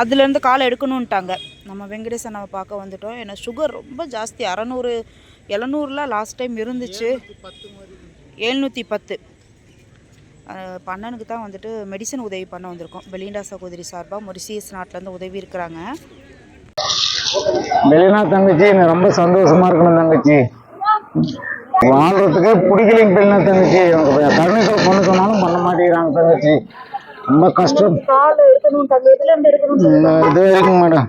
அதுலேருந்து கால் எடுக்கணுன்ட்டாங்க. நம்ம வெங்கடேஷ் அண்ணாவை பார்க்க வந்துட்டோம். ஏன்னா சுகர் ரொம்ப ஜாஸ்தி, 600 700 லாஸ்ட் டைம் இருந்துச்சு, 710. அண்ணனுக்கு தான் வந்துட்டு மெடிசன் உதவி பண்ண வந்திருக்கோம். பெலிண்டா சகோதரி சார்பாக மொரிசியஸ் நாட்டிலேருந்து உதவி இருக்கிறாங்க. பெலினா தங்கச்சி ரொம்ப சந்தோஷமா இருக்கணும் தங்கச்சி, வாழ்றதுக்கே பிடிக்கலைங்க பெலினா தங்கச்சி. கருணைகள் பண்ண சொன்னாலும் பண்ண மாட்டேங்கிறாங்க தங்கச்சி, ரொம்ப கஷ்டம். இது வரைக்கும் மேடம்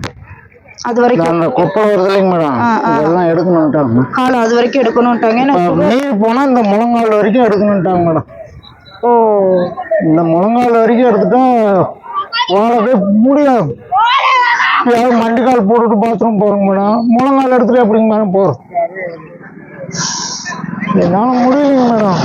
அது வரைக்கும் அந்த கொப்பளம் வருது இல்லைங்க மேடம், இதெல்லாம் எடுக்கணும்ட்டாங்க. காலம் அது வரைக்கும் எடுக்கணும்ட்டாங்க. நீர் போனா இந்த முழங்கால் வரைக்கும் எடுக்கணும்ட்டாங்க மேடம். ஓ, இந்த முழங்கால் வரைக்கும் எடுத்துட்டோம், வாழவே முடியாது. யாரும் மண்டிக்கால் போட்டுட்டு பாத்ரூம் போறோங்க மேடம், முழங்கால் எடுத்துட்டு எப்படிங்க மேடம் போறோம், என்னால முடியலைங்க மேடம்.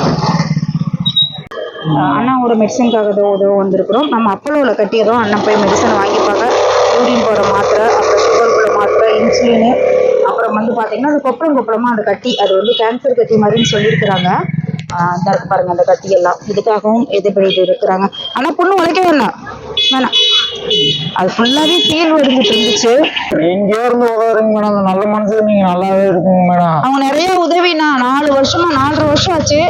அண்ணாவோட மெடிசனுக்காக உதவ வந்திருக்கிறோம். நம்ம அப்போலோவில் கட்டிடுறோம். அண்ணன் போய் மெடிசன் வாங்கிப்பாங்க. யூரின் போகிற மாத்திரை, அப்புறம் சுகருக்குள்ள மாத்திரை, இன்சுலினு, அப்புறம் வந்து பார்த்தீங்கன்னா அது கொப்பளமாக அந்த கட்டி, அது வந்து கேன்சர் கட்டி மாதிரின்னு சொல்லியிருக்கிறாங்க. இந்த பாருங்க அந்த கட்டி எல்லாம் இதுக்காகவும் இது பண்ணிட்டு இருக்கிறாங்க. ஆனால் பொண்ணு உழைக்க வேண்டாம், அது ஃபுல்லாகவே சீல் வடிஞ்சிட்டு இருந்துச்சு. எங்கே இருந்து உதவுறீங்க மேடம், அந்த நல்ல மனசுக்கு நீங்க நல்லாவே இருக்குங்க மேடம். அவங்க நிறைய உதவினா 4 வருஷமா 4.5 வருஷம் ஆச்சு.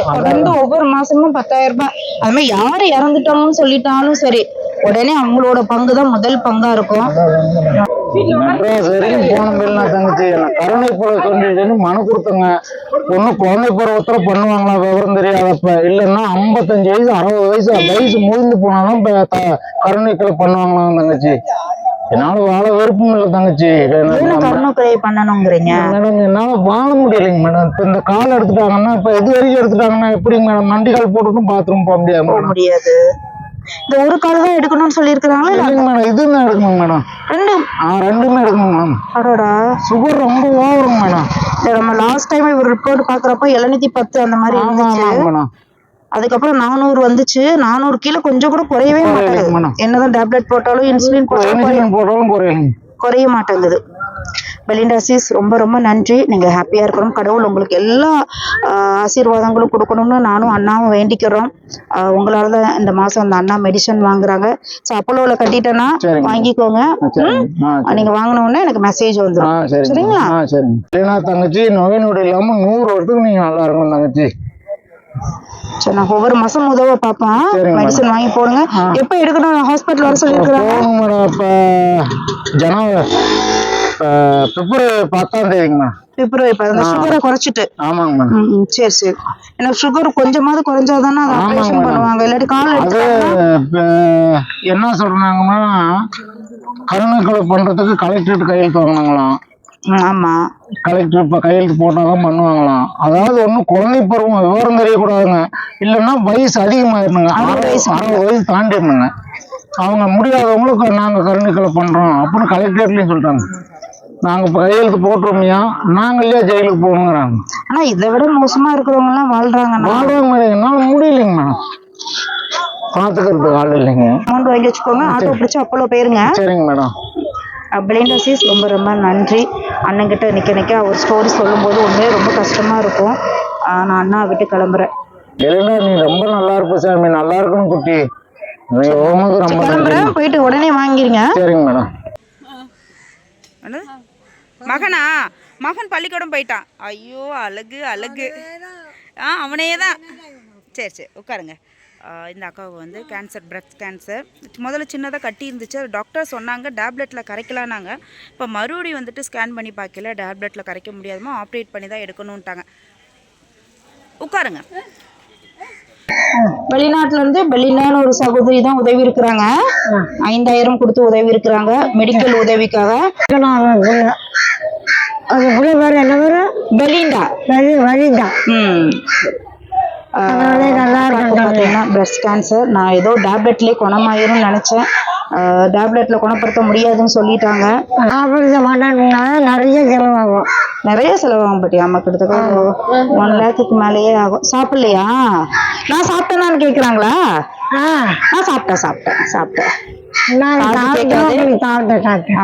ஒவ்வொரு மாசமும் 10,000 ரூபாய். அது மாதிரி யாரு இறந்துட்டாங்கன்னு சொல்லிட்டாலும் சரி, உடனே அவங்களோட பங்கு தான் முதல் பங்கா இருக்கும். மெட்ராஸ் வரைக்கும் போன பெலினா தங்கச்சி, கருணை போல சொல்லிட்டு மனு கொடுத்தங்க. ஒண்ணு குழந்தை பருவத்துல பண்ணுவாங்களா விவரம் தெரியாதப்ப, இல்லைன்னா 55 வயசு 60 வயசு முடிந்து போனாலும் கருணைக்களை பண்ணுவாங்களாம் தங்கச்சி. என்னால வாழ விருப்பம் இல்லை தங்கச்சி. கருணைக்கொலை பண்ணணுங்கிறீங்க மேடம், என்னால வாழ முடியலைங்க மேடம். இப்ப இந்த கால் எடுத்துட்டாங்கன்னா, இப்ப இது வரைக்கும் எடுத்துட்டாங்கன்னா எப்படிங்க மேடம் மண்டி கால் போட்டுட்டும் பாத்ரூம் போக முடியாது. இந்த ஒரு கால் தான் எடுக்கணும்னு சொல்லியிருக்கிறாங்களா? இல்லைங்க மேடம், இதுதான் எடுக்கணும் மேடம். ரெண்டுமே எடுக்கணும் மேடம். அடடா, சுகர் ரொம்ப ஓவருங்க மேடம். நம்ம லாஸ்ட் டைம் இவர் ரிப்போர்ட் பாக்குறப்ப 710 அந்த மாதிரி இருந்துச்சு. அதுக்கப்புறம் 400 வந்துச்சு. 400 கீழே கொஞ்சம் கூட குறையவே மாட்டேங்குது. என்னதான் டேப்லெட் போட்டாலும் இன்சுலின் போட்டாலும் குறைய மாட்டேங்குது. பெலிண்டா சிஸ் ரொம்ப ரொம்ப நன்றி. நீங்க ஹாப்பியா இருக்கணும், கடவுள் உங்களுக்கு எல்லா ஆசீர்வாதங்களும் கொடுக்கணும்னு நானும் அண்ணாவும் வேண்டிக்கிறோம். உங்களால தான் இந்த மாசம் அந்த அண்ணா மெடிசன் வாங்குறாங்க. ஸோ அப்போலோவில் கட்டிட்டேன்னா வாங்கிக்கோங்க. நீங்க வாங்கின உடனே எனக்கு மெசேஜ் வந்துடும். சரிங்களா? பெலினா தங்கச்சி, நோய் நொடி இல்லாம 100 வருஷத்துக்கு நீங்க நல்லா இருக்கணும் தங்கச்சி. சரி, நான் ஒவ்வொரு மாசம் உதவ பார்ப்பேன். மெடிசன் வாங்கி போடுங்க. எப்ப எடுக்கணும்? ஹாஸ்பிட்டல் வர சொல்லியிருக்கிறாங்க. இப்ப ஜனவரி பிப்ரவரி 10ஆம் தேதிங்கண்ணா. பிப்ரவரி 10. சுகரை குறைச்சிட்டு. ஆமாங்க மேடம். சரி சரி. எனக்கு சுகர் கொஞ்சமாவது குறைஞ்சாதானே அதை ஆபரேஷன் பண்ணுவாங்க, இல்லாட்டி கால் அது என்ன சொல்றாங்கன்னா, கருணைக்கொலை பண்றதுக்கு கலெக்டரேட் கையெழுத்து வாங்கினாங்களாம். ஆமா, கலெக்டர் இப்ப கையெழுத்து போட்டாதான் பண்ணுவாங்களாம். அதாவது ஒன்னும் குழந்தை பருவம் விவரம் தெரியக்கூடாதுங்க, இல்லைன்னா வயசு அதிகமாயிருந்துங்க, 60 வயசு தாண்டிடணுங்க. அவங்க முடியாதவங்களுக்கு நாங்க கருணைக்கொலை பண்றோம் அப்படின்னு கலெக்டரேட்லயும் சொல்றாங்க. நாங்க கையெழுத்து போட்டுருமையா, நாங்க இல்லையா ஜெயிலுக்கு போகணுங்கிறாங்க. ஆனா இதை விட மோசமா இருக்கிறவங்க எல்லாம் வாழ்றாங்க. என்னால முடியலைங்க மேடம், பாத்துக்கிறதுக்கு ஆள் இல்லைங்க. அமௌண்ட் வாங்கி வச்சுக்கோங்க, ஆட்டோ பிடிச்சி அப்போலோ போயிருங்க. சரிங்க மேடம். பெலிண்டா சிஸ் ரொம்ப ரொம்ப நன்றி. அண்ணன்கிட்ட நிக்க அவர் ஸ்டோரி சொல்லும்போது உண்மையே ரொம்ப கஷ்டமா இருக்கும். நான் அண்ணா விட்டு கிளம்புறேன். பெலிண்டா, நீ ரொம்ப நல்லா இருப்ப சாமி, நல்லா இருக்கணும் குட்டி. கிளம்புறேன், போயிட்டு உடனே வாங்கிருங்க. சரிங்க மேடம். மகனா? மகன் பள்ளிக்கூடம் போயிட்டான். ஐயோ அழகு அழகு. அவனே தான். சரி சரி உட்காருங்க. இந்த அக்காவுக்கு வந்து கேன்சர், பிரெஸ்ட் கேன்சர். முதல்ல சின்னதாக கட்டி இருந்துச்சு, அது டாக்டர் சொன்னாங்க டேப்லெட்டில் கரைக்கலான்னாங்க. இப்போ மறுபடியும் வந்துட்டு ஸ்கேன் பண்ணி பார்க்கல, டேப்லெட்டில் கரைக்க முடியாதுமா, ஆப்ரேட் பண்ணி தான் எடுக்கணுன்ட்டாங்க. உட்காருங்க. வெளிநாட்டிலேருந்து பெலினான்னு ஒரு சகோதரி தான் உதவி இருக்கிறாங்க. 5000 கொடுத்து உதவி இருக்கிறாங்க மெடிக்கல் உதவிக்காக. அது வேற என்ன வேற பெலிண்டா வலிண்டா. பார்த்தீங்கன்னா பிரெஸ்ட் கேன்சர். நான் ஏதோ டேப்லெட்லேயே குணமாயிரும்னு நினச்சேன். டேப்லெட்டில் குணப்படுத்த முடியாதுன்னு சொல்லிட்டாங்க. நிறைய செலவாகும். நிறைய செலவாகும் பட்டி. ஆமாம், கிட்டத்தட்ட 1 லேக்குக்கு மேலேயே ஆகும். சாப்பிட்லையா? நான் சாப்பிட்டேனான்னு கேட்குறாங்களா? நான் சாப்பிட்டேன்.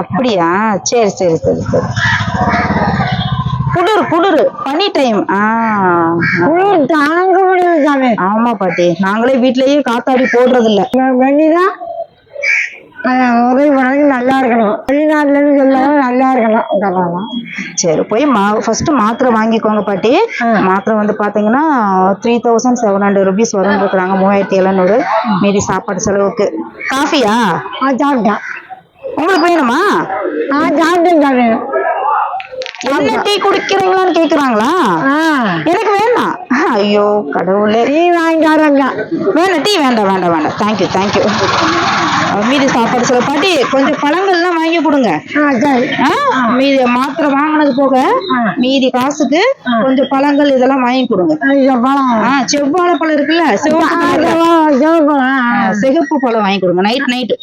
அப்படியா? சரி சரி சரி சரி. குளிர் பனி டைம். தாங்க முடியாது. ஆமா பாட்டி, நாங்களே வீட்லயே காத்தாடி போடுறது இல்ல. உதவி பண்ணி நல்லா இருக்கணும். வெளிநாட்டுலேருந்து சொல்லாமல் நல்லா இருக்கணும் இதெல்லாம். சரி போய் ஃபர்ஸ்ட் மாத்திரை வாங்கிக்கோங்க பாட்டி. மாத்திரை வந்து பாத்தீங்கன்னா 3700 rupees வரும் இருக்கிறாங்க. 3700. மீதி சாப்பாடு செலவுக்கு. காஃபியா சாப்பிட்டேன். உங்களுக்கு வேணுமா? சாப்பிட்டேன். என்ன டீ குடிக்கிறீங்களான்னு கேக்குறாங்களா? எனக்கு வேணாம். ஐயோ கடவுளே. டீ வாங்கி தரேங்க. வேண்டாம் டீ வேண்டாம் வேண்டாம் வேண்டாம். தேங்க்யூ. மீதி சாப்பாடு சில பாட்டி கொஞ்சம் பழங்கள்லாம் வாங்கி கொடுங்க. சரி. மீதி மாத்திரை வாங்கினது போக மீதி காசுக்கு கொஞ்சம் பழங்கள் இதெல்லாம் வாங்கி கொடுங்க. பழம் செவ்வாழை பழம் இருக்குல்ல, சிகப்பு பழம் வாங்கி கொடுங்க. நைட்டு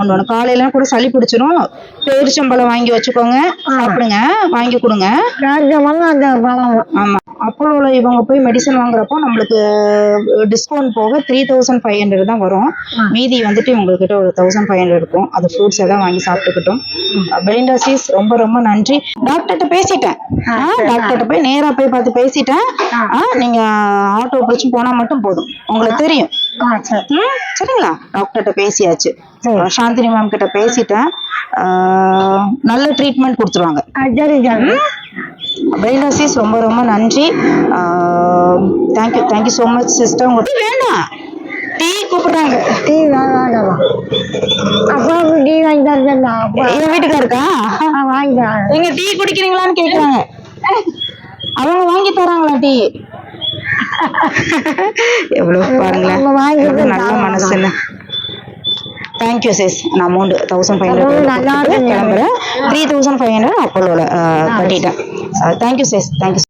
ஒண்ணு காலையில கூட சளி பிடிச்சிரும். பேரிச்சம்பழம் வாங்கி வச்சுக்கோங்க, சாப்பிடுங்க, வாங்கி கொடுங்க. ஆமா அப்போலோல இவங்க போய் மெடிசன் வாங்குறப்போ நம்மளுக்கு டிஸ்கவுண்ட் போக 3500 தான் வரும். மீதி வந்துட்டு உங்ககிட்ட ஒரு 1500 இருக்கும். அது ஃப்ரூட்ஸ் எல்லாம் வாங்கி சாப்பிட்டுக்கிட்டோம். பெலிண்டா சீஸ் ரொம்ப ரொம்ப நன்றி. டாக்டர்கிட்ட பேசிட்டேன். டாக்டர்கிட்ட போய் நேரா போய் பார்த்து பேசிட்டேன். நீங்க ஆட்டோ பிடிச்சு போனா மட்டும் போதும், உங்களுக்கு தெரியும். சரிங்களா? டாக்டர்கிட்ட பேசியாச்சு. சாந்தினி மேம் கிட்ட பேசிட்டேன். நல்ல ட்ரீட்மெண்ட் கொடுத்துருவாங்க. பெலிண்டா சீஸ் ரொம்ப ரொம்ப நன்றி. Thank you so much sister. உங்களுக்கு வேண்டாம் டீ கூப்பிடுறாங்க. டீ வேண்டாம். அப்பா டீ வாங்கி தரேன். என் வீட்டுக்காருக்கா வாங்கி தரேன். எங்க டீ குடிக்கிறீங்களான்னு கேக்குறாங்க. அவங்க வாங்கி தராங்களா டீ? எவ்வளவு பாருங்களேன், நல்ல மனசுன்னு. Thank you sis. நான் அமௌண்ட் 1500 கிளம்புறேன். 3500 அப்போலோல கட்டிட்டேன். Thank you sis. தேங்க்யூ.